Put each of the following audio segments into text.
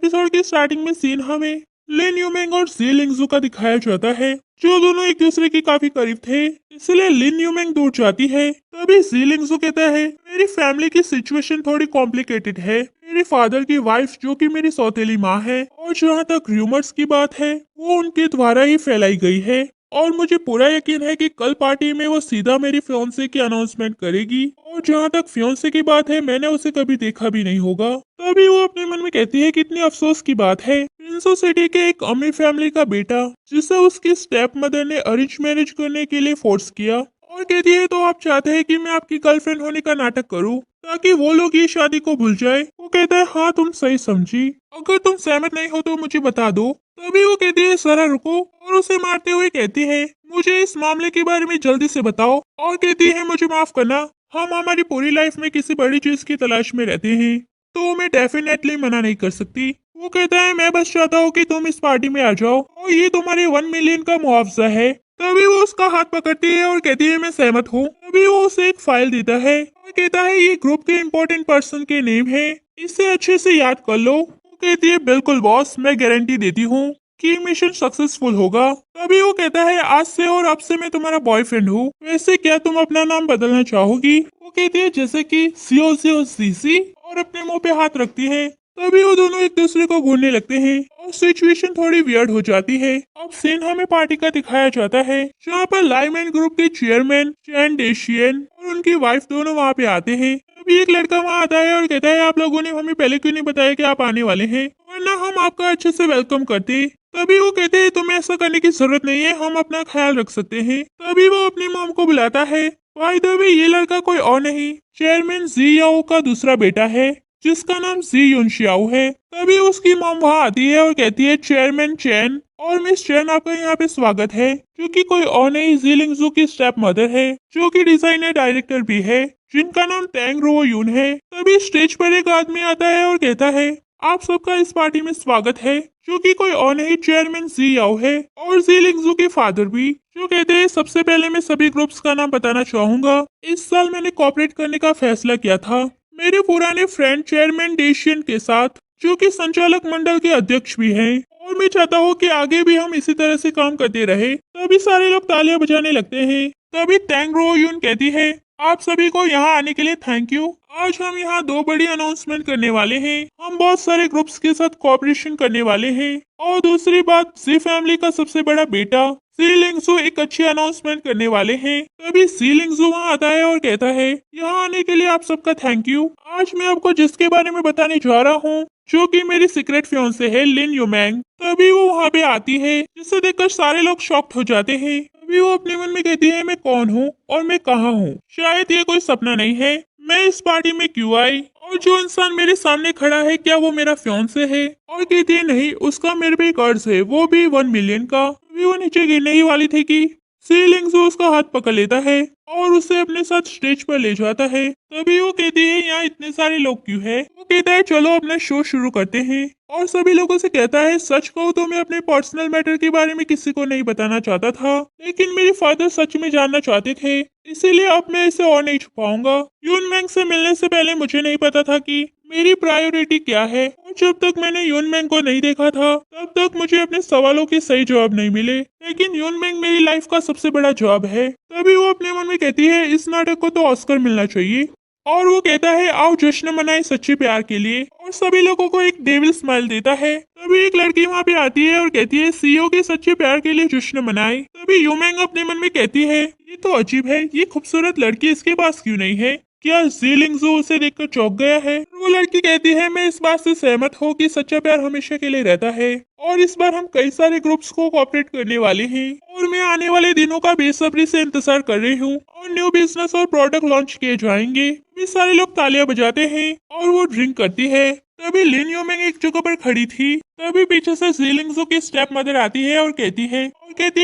Episode की starting में scene हमें लिन यूमेंग और जी लिंगजू का दिखाया जाता है, जो दोनों एक दूसरे के काफी करीब थे। इसलिए लिन यूमेंग दूर जाती है। तभी जी लिंगजू कहता है, मेरी फैमिली की सिचुएशन थोड़ी कॉम्प्लिकेटेड है। मेरे फादर की वाइफ जो कि मेरी सौतेली माँ है, और जहाँ तक र्यूमर्स की बात है वो उनके द्वारा ही फैलाई गई है। और मुझे पूरा यकीन है कि कल पार्टी में वो सीधा मेरी फियांसे की अनाउंसमेंट करेगी। और जहाँ तक फियांसे की बात है, मैंने उसे कभी देखा भी नहीं होगा। तभी वो अपने मन में कहती है, कितनी अफसोस की बात है, प्रिंसो सिटी के एक अमीर फैमिली का बेटा जिसे उसकी स्टेप मदर ने अरेंज मैरिज करने के लिए फोर्स किया। और कहती है, तो आप चाहते हैं कि मैं आपकी गर्लफ्रेंड होने का नाटक करूं ताकि वो लोग ये शादी को भूल जाए। वो कहता है, हाँ तुम सही समझी, अगर तुम सहमत नहीं हो तो मुझे बता दो। तभी वो कहती है, जरा रुको, और उसे मारते हुए कहती है, मुझे इस मामले के बारे में जल्दी से बताओ। और कहती है, मुझे माफ करना, हम हमारी पूरी लाइफ में किसी बड़ी चीज की तलाश में रहते हैं, तो मैं डेफिनेटली मना नहीं कर सकती। वो कहता है, मैं बस चाहता हूँ कि तुम इस पार्टी में आ जाओ और ये तुम्हारे 1 मिलियन का मुआवजा है। तभी वो उसका हाथ पकड़ती है और कहती है, मैं सहमत हूँ। तभी वो उसे एक फाइल देता है और कहता है, ये ग्रुप के इम्पोर्टेंट पर्सन के नेम है, इसे अच्छे से याद कर लो। वो कहती है, बिल्कुल बॉस, मैं गारंटी देती हूँ कि मिशन सक्सेसफुल होगा। तभी वो कहता है, आज से और अब से मैं तुम्हारा बॉयफ्रेंड हूँ। वैसे क्या तुम अपना नाम बदलना चाहोगी? वो कहती है, जैसे कि सीओ सीओ सीसी, और अपने मुंह पे हाथ रखती है। तभी वो दोनों एक दूसरे को घूरने लगते हैं और सिचुएशन थोड़ी वियर्ड हो जाती है। अब सीन हमें पार्टी का दिखाया जाता है, जहाँ पर लाइमैन ग्रुप के चेयरमैन चैन डेशियन और उनकी वाइफ दोनों वहाँ पे आते हैं। तभी एक लड़का वहाँ आता है और कहता है, आप लोगों ने हमें पहले क्यों नहीं बताया कि आप आने वाले हैं, वरना हम आपका अच्छे से वेलकम करते। तभी वो कहते हैं, तुम्हें ऐसा करने की जरूरत नहीं है, हम अपना ख्याल रख सकते हैं। तभी वो अपनी मॉम को बुलाता है। बाय द वे, ये लड़का कोई और नहीं, चेयरमैन जी याओ का दूसरा बेटा है, जिसका नाम जी युनशियाओ है। तभी उसकी मॉम वहाँ आती है और कहती है, चेयरमैन चैन और मिस चैन, आपका यहाँ पे स्वागत है, जो कि कोई और नहीं, जी लिंगजू की स्टेप मदर है, जो कि डिजाइनर डायरेक्टर भी है, जिनका नाम टैंग रो यून है। तभी स्टेज पर एक आदमी आता है और कहता है, आप सबका इस पार्टी में स्वागत है, जो कि कोई और नहीं, चेयरमैन जी याओ है, और जी लिंगजू के फादर भी। जो कहते हैं, सबसे पहले मैं सभी ग्रुप्स का नाम बताना चाहूंगा। इस साल मैंने कॉपरेट करने का फैसला किया था मेरे पुराने फ्रेंड चेयरमैन डेशियन के साथ, जो कि संचालक मंडल के अध्यक्ष भी हैं, और मैं चाहता हूँ कि आगे भी हम इसी तरह से काम करते रहे। तभी सारे लोग तालियां बजाने लगते हैं। तभी टैंग रो यून कहती है, आप सभी को यहाँ आने के लिए थैंक यू। आज हम यहाँ दो बड़ी अनाउंसमेंट करने वाले हैं। हम बहुत सारे ग्रुप्स के साथ कोऑपरेशन करने वाले हैं, और दूसरी बात, जी फैमिली का सबसे बड़ा बेटा सी लिंगजू एक अच्छी अनाउंसमेंट करने वाले हैं। तभी सी लिंगजू वहाँ आता है और कहता है, यहाँ आने के लिए आप सबका थैंक यू। आज मैं आपको जिसके बारे में बताने जा रहा हूँ, जो कि मेरी सीक्रेट फियांसे है, लिन यूमैंग। तभी वो वहाँ पे आती है, जिसे देखकर सारे लोग शॉक्ड हो जाते हैं। तभी वो अपने मन में कहती है, मैं कौन हूँ और मैं कहाँ हूँ, शायद ये कोई सपना नहीं है, मैं इस पार्टी में क्यों आई, और जो इंसान मेरे सामने खड़ा है, क्या वो मेरा फियांसे है? और कहती है, नहीं, उसका मेरे पे कर्ज है, वो भी 1 मिलियन का। अभी वो नीचे गिरने ही वाली थी कि सी लिंगजू उसका हाथ पकड़ लेता है और उसे अपने साथ स्टेज पर ले जाता है। तभी वो कहती है, यहाँ इतने सारे लोग क्यों है? वो कहता है, चलो अपना शो शुरू करते हैं, और सभी लोगों से कहता है, सच कहूँ तो मैं अपने पर्सनल मैटर के बारे में किसी को नहीं बताना चाहता था, लेकिन मेरे फादर सच में जानना चाहते थे, इसीलिए अब मैं इसे और नहीं छुपाऊंगा। यून मैंग से मिलने से पहले मुझे नहीं पता था कि मेरी प्रायोरिटी क्या है, और जब तक मैंने यून मैंग को नहीं देखा था, तब तक मुझे अपने सवालों के सही जवाब नहीं मिले, लेकिन यून मैंग मेरी लाइफ का सबसे बड़ा जवाब है। तभी वो अपने मन में कहती है, इस नाटक को तो ऑस्कर मिलना चाहिए। और वो कहता है, आओ जश्न मनाएं सच्चे प्यार के लिए, और सभी लोगों को एक डेविल स्माइल देता है। तभी एक लड़की वहाँ पे आती है और कहती है, सीईओ के सच्चे प्यार के लिए जश्न मनाएं। तभी यूमैंग अपने मन में कहती है, ये तो अजीब है, ये खूबसूरत लड़की इसके पास क्यों नहीं है? क्या जी लिंगजू उसे देखकर चौंक गया है? वो लड़की कहती है, मैं इस बात से सहमत हूँ कि सच्चा प्यार हमेशा के लिए रहता है, और इस बार हम कई सारे ग्रुप्स को कोऑपरेट करने वाले हैं, और मैं आने वाले दिनों का बेसब्री से इंतजार कर रही हूँ, और न्यू बिजनेस और प्रोडक्ट लॉन्च किए जाएंगे। वे सारे लोग तालियां बजाते हैं और वो ड्रिंक करती है। तभी लिन यूमेंग एक जगह पर खड़ी थी। तभी पीछे से जी लिंगजू की स्टेप मदर आती है और कहती है,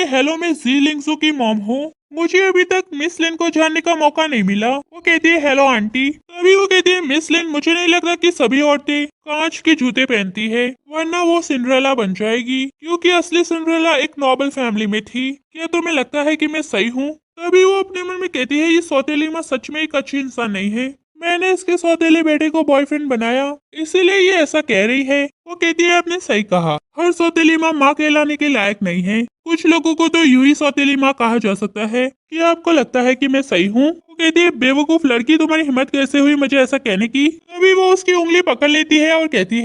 हेलो, मैं जी लिंगजू की मॉम हूँ, मुझे अभी तक मिस लिन को जानने का मौका नहीं मिला। वो कहती है, हेलो आंटी। तभी वो कहती है, मिस लिन, मुझे नहीं लगता कि सभी औरतें कांच के जूते पहनती है, वरना वो सिंड्रेला बन जाएगी, क्योंकि असली सिंड्रेला एक नोबल फैमिली में थी। क्या तुम्हें लगता है कि मैं सही हूँ? तभी वो अपने मन में कहती है, ये सौतेली माँ सच में एक अच्छी इंसान नहीं है, मैंने इसके सौतेले बेटे को बॉयफ्रेंड बनाया, इसीलिए ये ऐसा कह रही है। वो कहती है आपने सही कहा, हर सौतेली माँ कहलाने के लायक नहीं है। कुछ लोगों को तो यूं ही सौतेली माँ कहा जा सकता है। क्या आपको लगता है कि मैं सही हूँ? वो कहती है बेवकूफ लड़की, तुम्हारी हिम्मत कैसे हुई मुझे ऐसा कहने की? तभी वो उसकी उंगली पकड़ लेती है और कहती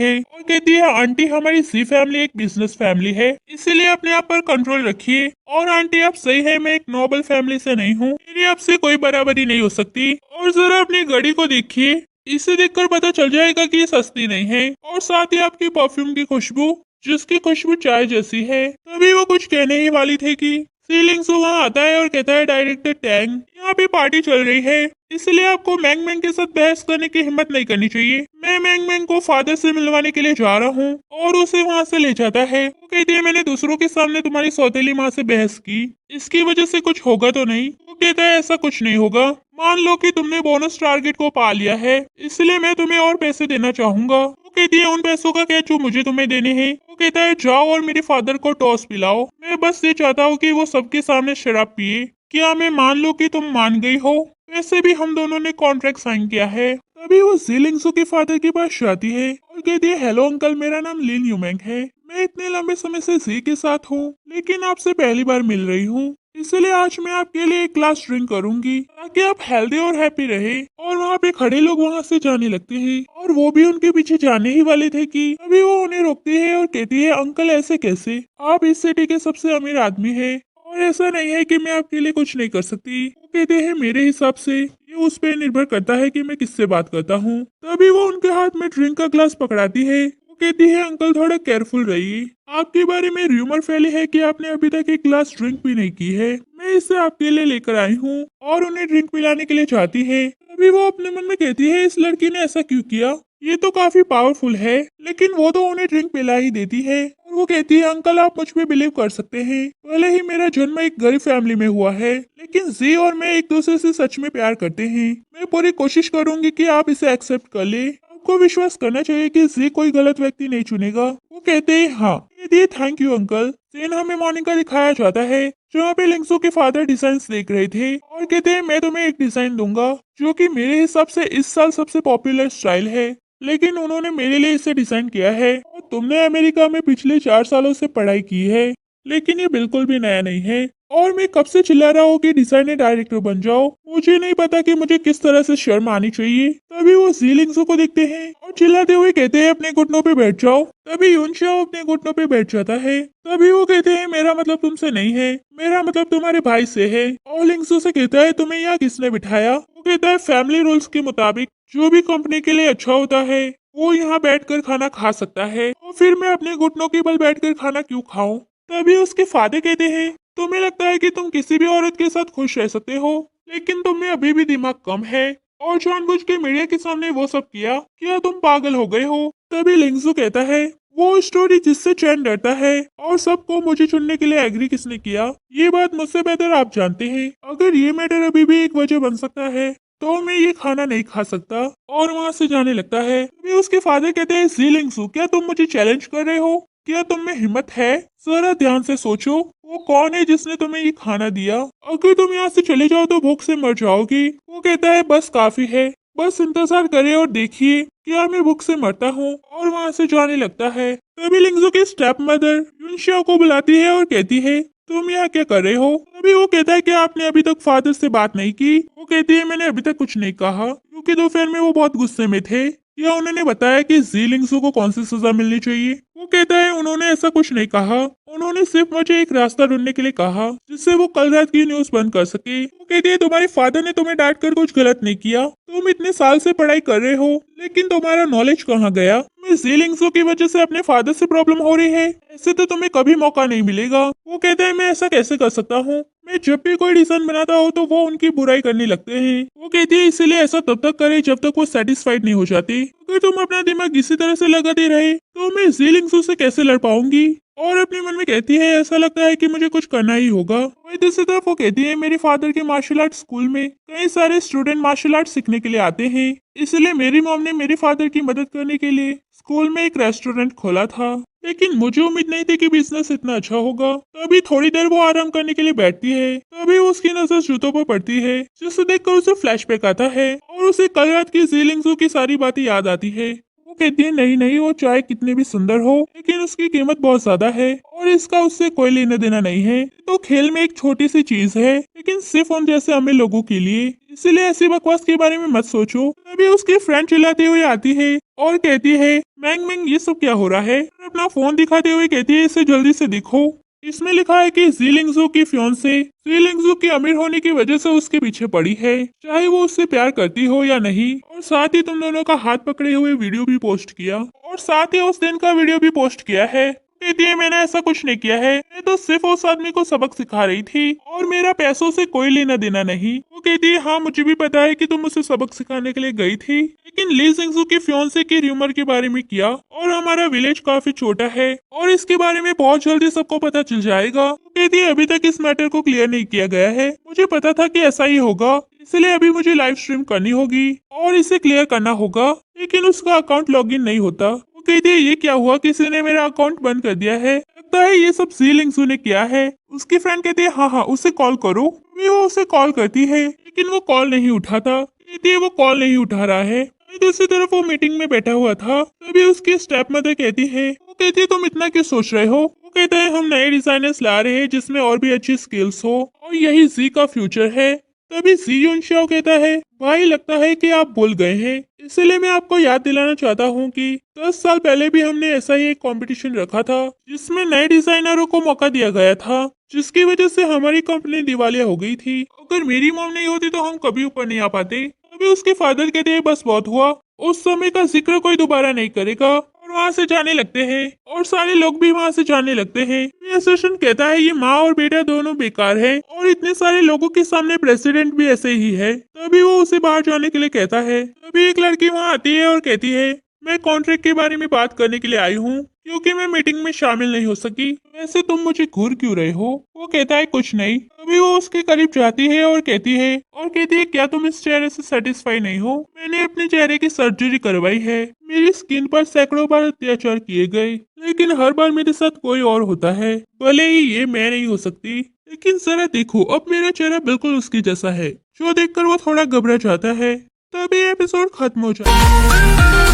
है आंटी हमारी सी फैमिली एक बिजनेस फैमिली है, इसीलिए अपने आप पर कंट्रोल रखिए। और आंटी आप सही है, मैं एक नोबल फैमिली से नहीं हूँ, मेरी आपसे कोई बराबरी नहीं हो सकती। और जरा अपनी घड़ी को देखिए, इसे देखकर पता चल जाएगा कि ये सस्ती नहीं है। और साथ ही आपकी परफ्यूम की खुशबू, जिसकी खुशबू चाय जैसी है। तभी वो कुछ कहने ही वाली थी कि सीलिंग से वहाँ आता है और कहता है डायरेक्टर टैंग, यहाँ पे पार्टी चल रही है, इसलिए आपको मैंग मैंग के साथ बहस करने की हिम्मत नहीं करनी चाहिए। मैं मैंग मैंग को फादर से मिलवाने के लिए जा रहा हूँ। और उसे वहाँ से ले जाता है। वो कहती है मैंने दूसरों के सामने तुम्हारी सौतेली माँ से बहस की, इसकी वजह से कुछ होगा तो नहीं? वो कहता है ऐसा कुछ नहीं होगा, मान लो कि तुमने बोनस टारगेट को पा लिया है, इसलिए मैं तुम्हें और पैसे देना चाहूंगा। वो कहती है उन पैसों का क्या जो मुझे तुम्हें देने हैं? वो कहता है जाओ और मेरे फादर को टॉस पिलाओ, मैं बस ये चाहता हूँ कि वो सबके सामने शराब पिए। क्या मैं मान लो कि तुम मान गई हो? वैसे भी हम दोनों ने कॉन्ट्रैक्ट साइन किया है। तभी वो जीलिंगसू के फादर के पास जाती है और कहती है हेलो अंकल, मेरा नाम लिन यूमेंग है, मैं इतने लंबे समय से जी के साथ हूँ, लेकिन आपसे पहली बार मिल रही हूँ, इसलिए आज मैं आपके लिए एक ग्लास ड्रिंक करूंगी ताकि आप हेल्दी और हैप्पी रहे। और वहाँ पे खड़े लोग वहाँ से जाने लगते हैं और वो भी उनके पीछे जाने ही वाले थे कि तभी वो उन्हें रोकती है और कहती है अंकल ऐसे कैसे, आप इस सिटी के सबसे अमीर आदमी है और ऐसा नहीं है कि मैं आपके लिए कुछ नहीं कर सकती। वो कहते हैं मेरे हिसाब से ये उस पर निर्भर करता है कि मैं किससे बात करता हूँ। तभी वो उनके हाथ में ड्रिंक का ग्लास पकड़ाती है। वो कहती है अंकल थोड़ा केयरफुल रहिए, आपके बारे में र्यूमर फैली है कि आपने अभी तक एक ग्लास ड्रिंक भी नहीं की है, मैं इसे आपके लिए लेकर आई हूँ। और उन्हें ड्रिंक पिलाने के लिए चाहती है। तभी वो अपने मन में कहती है इस लड़की ने ऐसा क्यों किया, ये तो काफी पावरफुल है, लेकिन वो तो उन्हें ड्रिंक पिला ही देती है। और वो कहती है अंकल आप मुझ पे बिलीव कर सकते हैं, भले ही मेरा जन्म एक गरीब फैमिली में हुआ है, लेकिन जी और मैं एक दूसरे से सच में प्यार करते हैं। मैं पूरी कोशिश करूंगी कि आप इसे एक्सेप्ट कर ले, आपको विश्वास करना चाहिए कि जी कोई गलत व्यक्ति नहीं चुनेगा। वो कहते हैं हाँ। कहती है थैंक यू अंकल। सीन हमें मॉर्निंग का दिखाया जाता है जहाँ पे लिंक्सो के फादर डिजाइन देख रहे थे और कहते हैं मैं तुम्हें एक डिजाइन दूंगा जो कि मेरे हिसाब से इस साल सबसे पॉपुलर स्टाइल है, लेकिन उन्होंने मेरे लिए इसे डिजाइन किया है और तुमने अमेरिका में पिछले 4 सालों से पढ़ाई की है, लेकिन ये बिल्कुल भी नया नहीं है। और मैं कब से चिल्ला रहा हूँ कि डिजाइनर डायरेक्टर बन जाओ, मुझे नहीं पता कि मुझे किस तरह से शर्म आनी चाहिए। तभी वो जीलिंग्सो को देखते हैं और चिल्लाते हुए कहते हैं अपने घुटनों पे बैठ जाओ। तभी यूनशाओ अपने घुटनों पे बैठ जाता है। तभी वो कहते हैं मेरा मतलब तुमसे नहीं है, मेरा मतलब तुम्हारे भाई से है। और लिंग्सो से कहता है तुम्हें यहाँ किसने बिठाया? वो कहता है फैमिली रूल्स के मुताबिक जो भी कंपनी के लिए अच्छा होता है वो यहाँ बैठकर खाना खा सकता है, और फिर मैं अपने घुटनों के बल बैठकर खाना क्यों खाऊं? तभी उसके फादर कहते हैं तुम्हें लगता है कि तुम किसी भी औरत के साथ खुश रह सकते हो, लेकिन तुम में अभी भी दिमाग कम है और जानबूझ के मीडिया के सामने वो सब किया, क्या तुम पागल हो गए हो? तभी लिंगजू कहता है वो स्टोरी जिससे चैन डरता है और सबको मुझे चुनने के लिए एग्री किसने किया, ये बात मुझसे बेहतर आप जानते हैं। अगर ये मैटर अभी भी एक वजह बन सकता है तो मैं ये खाना नहीं खा सकता। और वहाँ से जाने लगता है। तभी उसके फादर कहते हैं जी लिंगसू क्या तुम मुझे चैलेंज कर रहे हो? क्या तुम में हिम्मत है? जरा ध्यान से सोचो वो कौन है जिसने तुम्हें ये खाना दिया? अगर तुम यहाँ से चले जाओ तो भूख से मर जाओगी। वो कहता है बस काफी है, बस इंतजार करें और देखिए क्या मैं भूख से मरता हूँ। और वहाँ से जाने लगता है। तभी लिंगजू की स्टेप मदर यूनशिया को बुलाती है और कहती है तुम यहाँ क्या कर रहे हो? तभी वो कहता है कि आपने अभी तक फादर से बात नहीं की? वो कहती है मैंने अभी तक कुछ नहीं कहा क्योंकि दोपहर में वो बहुत गुस्से में थे। क्या उन्होंने बताया कि जी लिंगसू को कौन सी सजा मिलनी चाहिए? वो कहता है उन्होंने ऐसा कुछ नहीं कहा, उन्होंने सिर्फ मुझे एक रास्ता ढूंढने के लिए कहा जिससे वो कल रात की न्यूज बंद कर सके। वो कहती है तुम्हारे फादर ने तुम्हें डांट कर कुछ गलत नहीं किया, तुम इतने साल से पढ़ाई कर रहे हो, लेकिन तुम्हारा नॉलेज कहाँ गया? तुम्हें जी लिंगसू की वजह से अपने फादर से प्रॉब्लम हो रही है, ऐसे तो तुम्हें कभी मौका नहीं मिलेगा। वो कहता है मैं ऐसा कैसे कर सकता हूँ, मैं जब भी कोई डिसीजन बनाता हूँ तो वो उनकी बुराई करने लगते हैं। वो कहती है इसलिए ऐसा तब तक करे जब तक वो सेटिस्फाइड नहीं हो जाती। अगर तुम अपना दिमाग इसी तरह से लगाते रहे तो मैं जी लिंगसू से कैसे लड़ पाऊंगी? और अपने मन में कहती है ऐसा लगता है कि मुझे कुछ करना ही होगा। वही दूसरी तरफ वो कहती है मेरे फादर के मार्शल आर्ट स्कूल में कई सारे स्टूडेंट मार्शल आर्ट सीखने के लिए आते हैं, इसलिए मेरी मॉम ने मेरे फादर की मदद करने के लिए स्कूल में एक रेस्टोरेंट खोला था, लेकिन मुझे उम्मीद नहीं थी कि बिजनेस इतना अच्छा होगा। तभी थोड़ी देर वो आराम करने के लिए बैठती है। तभी उसकी नजर जूतों पर पड़ती है, जिसे देखकर उसे फ्लैशबैक आता है और उसे कल रात की जी लिंगसू की सारी बातें याद आती है। वो कहती है नहीं नहीं, वो चाहे कितने भी सुंदर हो लेकिन उसकी कीमत बहुत ज्यादा है और इसका उससे कोई लेना देना नहीं है। तो खेल में एक छोटी सी चीज है लेकिन सिर्फ उन जैसे अमीर लोगों के लिए, इसलिए ऐसी बकवास के बारे में मत सोचो। तभी उसकी फ्रेंड चिल्लाते हुए आती है और कहती है मैंग मैंग ये सब क्या हो रहा है। और अपना फोन दिखाते हुए कहती है इसे जल्दी से दिखो। इसमें लिखा है कि ज़ीलिंगज़ू की फियांसे ज़ीलिंगज़ू की अमीर होने की वजह से उसके पीछे पड़ी है, चाहे वो उससे प्यार करती हो या नहीं। और साथ ही तुम दोनों का हाथ पकड़े हुए वीडियो भी पोस्ट किया और साथ ही उस दिन का वीडियो भी पोस्ट किया है। कहती है मैंने ऐसा कुछ नहीं किया है, मैं तो सिर्फ उस आदमी को सबक सिखा रही थी और मेरा पैसों से कोई लेना देना नहीं। वो कहती है हाँ मुझे भी पता है कि तुम उसे सबक सिखाने के लिए गई थी, लेकिन ली जिंगजू की फियांसे की र्यूमर के बारे में किया और हमारा विलेज काफी छोटा है और इसके बारे में बहुत जल्दी सबको पता चल जाएगा। वो कहती है अभी तक इस मैटर को क्लियर नहीं किया गया है, मुझे पता था कि ऐसा ही होगा, इसलिए अभी मुझे लाइव स्ट्रीम करनी होगी और इसे क्लियर करना होगा, लेकिन उसका अकाउंट लॉगिन नहीं होता। वो कहती है ये क्या हुआ, किसी ने मेरा अकाउंट बंद कर दिया है, लगता है ये सब ज़ीलिंगज़ू ने किया है। उसकी फ्रेंड कहती है हाँ हाँ उसे कॉल करो। वो उसे कॉल करती है लेकिन वो कॉल नहीं उठाता। कहती है वो कॉल नहीं उठा रहा है। दूसरी तरफ वो मीटिंग में बैठा हुआ था, तभी उसकी स्टेप मदर कहती है, वो कहती है तुम इतना क्यों सोच रहे हो। वो कहता है हम नए डिजाइनर्स ला रहे हैं जिसमें और भी अच्छी स्किल्स हो और यही जी का फ्यूचर है। तभी जी युनशाओ कहता है भाई लगता है कि आप भूल गए हैं, इसलिए मैं आपको याद दिलाना चाहता हूँ कि 10 साल पहले भी हमने ऐसा ही एक कंपटीशन रखा था जिसमें नए डिजाइनरों को मौका दिया गया था, जिसकी वजह से हमारी कंपनी दिवालिया हो गई थी। अगर मेरी मॉम नहीं होती तो हम कभी ऊपर नहीं आ पाते। अभी उसके फादर कहते हैं बस बहुत हुआ, उस समय का जिक्र कोई दोबारा नहीं करेगा और वहाँ से जाने लगते हैं और सारे लोग भी वहाँ से जाने लगते हैं। ये सेशन कहता है ये माँ और बेटा दोनों बेकार है और इतने सारे लोगों के सामने प्रेसिडेंट भी ऐसे ही है। तभी वो उसे बाहर जाने के लिए कहता है। तभी एक लड़की वहाँ आती है और कहती है मैं कॉन्ट्रैक्ट के बारे में बात करने के लिए आई हूँ क्योंकि मैं मीटिंग में शामिल नहीं हो सकी। वैसे तुम मुझे घूर क्यों रहे हो। वो कहता है कुछ नहीं। तभी वो उसके करीब जाती है और कहती है क्या तुम इस चेहरे से सेटिस्फाई नहीं हो। मैंने अपने चेहरे की सर्जरी करवाई है, मेरी स्किन पर सैकड़ों बार अत्याचार किए गए, लेकिन हर बार मेरे साथ कोई और होता है। भले ही ये मैं नहीं हो सकती, लेकिन जरा देखो अब मेरा चेहरा बिल्कुल उसकी जैसा है, जो देखकर वो थोड़ा घबरा जाता है। तभी एपिसोड खत्म हो जाता है।